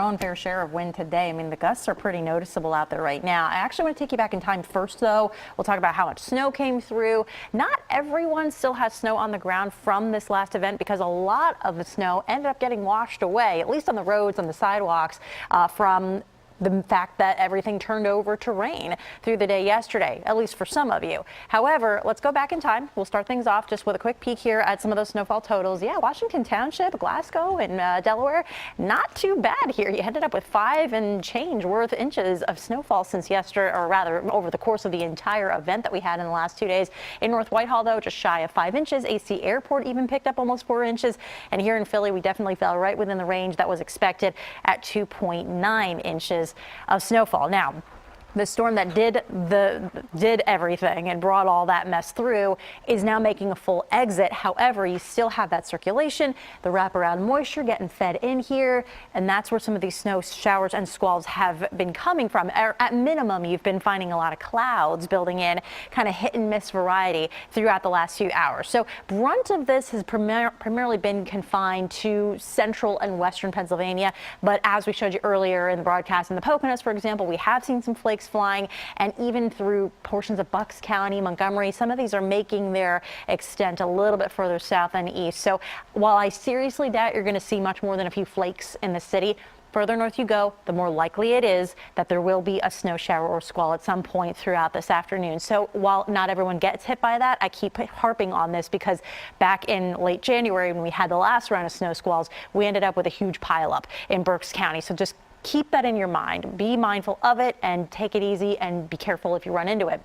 own fair share of wind today. I mean, the gusts are pretty noticeable out there right now. I actually want to take you back in time first, though. We'll talk about how much snow came through. Not everyone still has snow on the ground from this last event because a lot of the snow ended up getting washed away, at least on the roads, on the sidewalks, from the fact that everything turned over to rain through the day yesterday, at least for some of you. However, let's go back in time. We'll start things off just with a quick peek here at some of those snowfall totals. Yeah, Washington Township, Glasgow, and Delaware, not too bad here. You ended up with 5 and change worth inches of snowfall since yesterday, or rather over the course of the entire event that we had in the last 2 days. In North Whitehall, though, just shy of 5 inches. AC Airport even picked up almost 4 inches. And here in Philly, we definitely fell right within the range that was expected at 2.9 inches of snowfall. Now, the storm that did everything and brought all that mess through is now making a full exit. However, you still have that circulation, the wraparound moisture getting fed in here, and that's where some of these snow showers and squalls have been coming from. At minimum, you've been finding a lot of clouds building in, kind of hit and miss variety throughout the last few hours. So brunt of this has primarily been confined to central and western Pennsylvania, but as we showed you earlier in the broadcast in the Poconos, for example, we have seen some flakes flying, and even through portions of Bucks County, Montgomery, some of these are making their extent a little bit further south and east. So while I seriously doubt you're going to see much more than a few flakes in the city, further north you go, the more likely it is that there will be a snow shower or squall at some point throughout this afternoon. So while not everyone gets hit by that, I keep harping on this because back in late January when we had the last round of snow squalls, we ended up with a huge pileup in Berks County. So just keep that in your mind. Be mindful of it and take it easy and be careful if you run into it.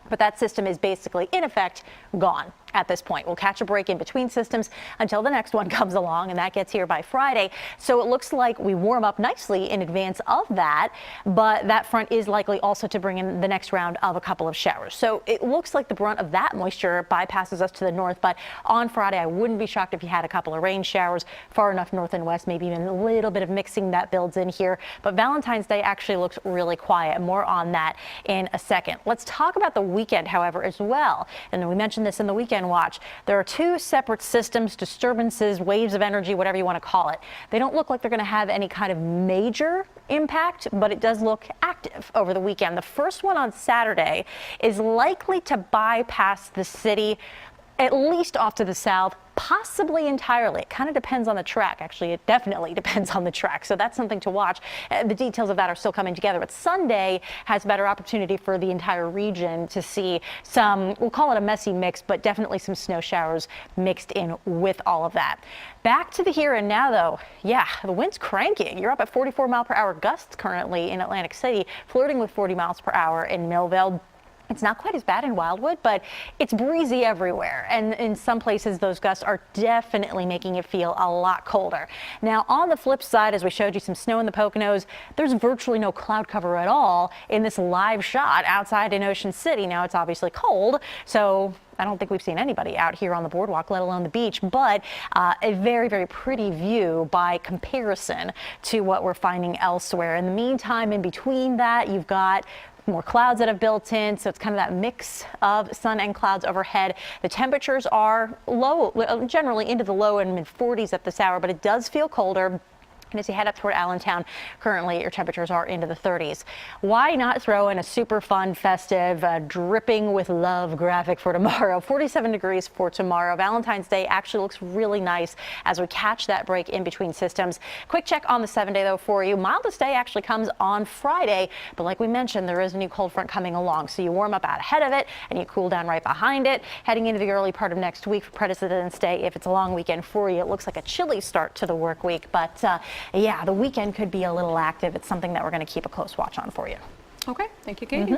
But that system is basically, in effect, gone at this point. We'll catch a break in between systems until the next one comes along, and that gets here by Friday. So it looks like we warm up nicely in advance of that, but that front is likely also to bring in the next round of a couple of showers. So it looks like the brunt of that moisture bypasses us to the north, but on Friday, I wouldn't be shocked if you had a couple of rain showers far enough north and west, maybe even a little bit of mixing that builds in here. But Valentine's Day actually looks really quiet. More on that in a second. Let's talk about the weekend, however, as well. And we mentioned this in the weekend watch. There are 2 separate systems, disturbances, waves of energy, whatever you want to call it. They don't look like they're going to have any kind of major impact, but it does look active over the weekend. The first one on Saturday is likely to bypass the city, at least off to the south, possibly entirely. It kind of depends on the track. Actually, it definitely depends on the track. So that's something to watch. The details of that are still coming together. But Sunday has better opportunity for the entire region to see some, we'll call it a messy mix, but definitely some snow showers mixed in with all of that. Back to the here and now, though. Yeah, the wind's cranking. You're up at 44 mile per hour gusts currently in Atlantic City, flirting with 40 miles per hour in Millville. It's not quite as bad in Wildwood, but it's breezy everywhere. And in some places, those gusts are definitely making it feel a lot colder. Now, on the flip side, as we showed you some snow in the Poconos, there's virtually no cloud cover at all in this live shot outside in Ocean City. Now, it's obviously cold, so I don't think we've seen anybody out here on the boardwalk, let alone the beach, but a very, very pretty view by comparison to what we're finding elsewhere. In the meantime, in between that, you've got more clouds that have built in, so it's kind of that mix of sun and clouds overhead. The temperatures are low, generally into the low and mid 40s at this hour, but it does feel colder. And as you head up toward Allentown, currently your temperatures are into the 30s. Why not throw in a super fun, festive, dripping with love graphic for tomorrow? 47 degrees for tomorrow. Valentine's Day actually looks really nice as we catch that break in between systems. Quick check on the 7-day, though, for you. Mildest day actually comes on Friday, but like we mentioned, there is a new cold front coming along. So you warm up out ahead of it and you cool down right behind it. Heading into the early part of next week for President's Day, if it's a long weekend for you, it looks like a chilly start to the work week, but yeah, the weekend could be a little active. It's something that we're going to keep a close watch on for you. Okay. Thank you, Katie.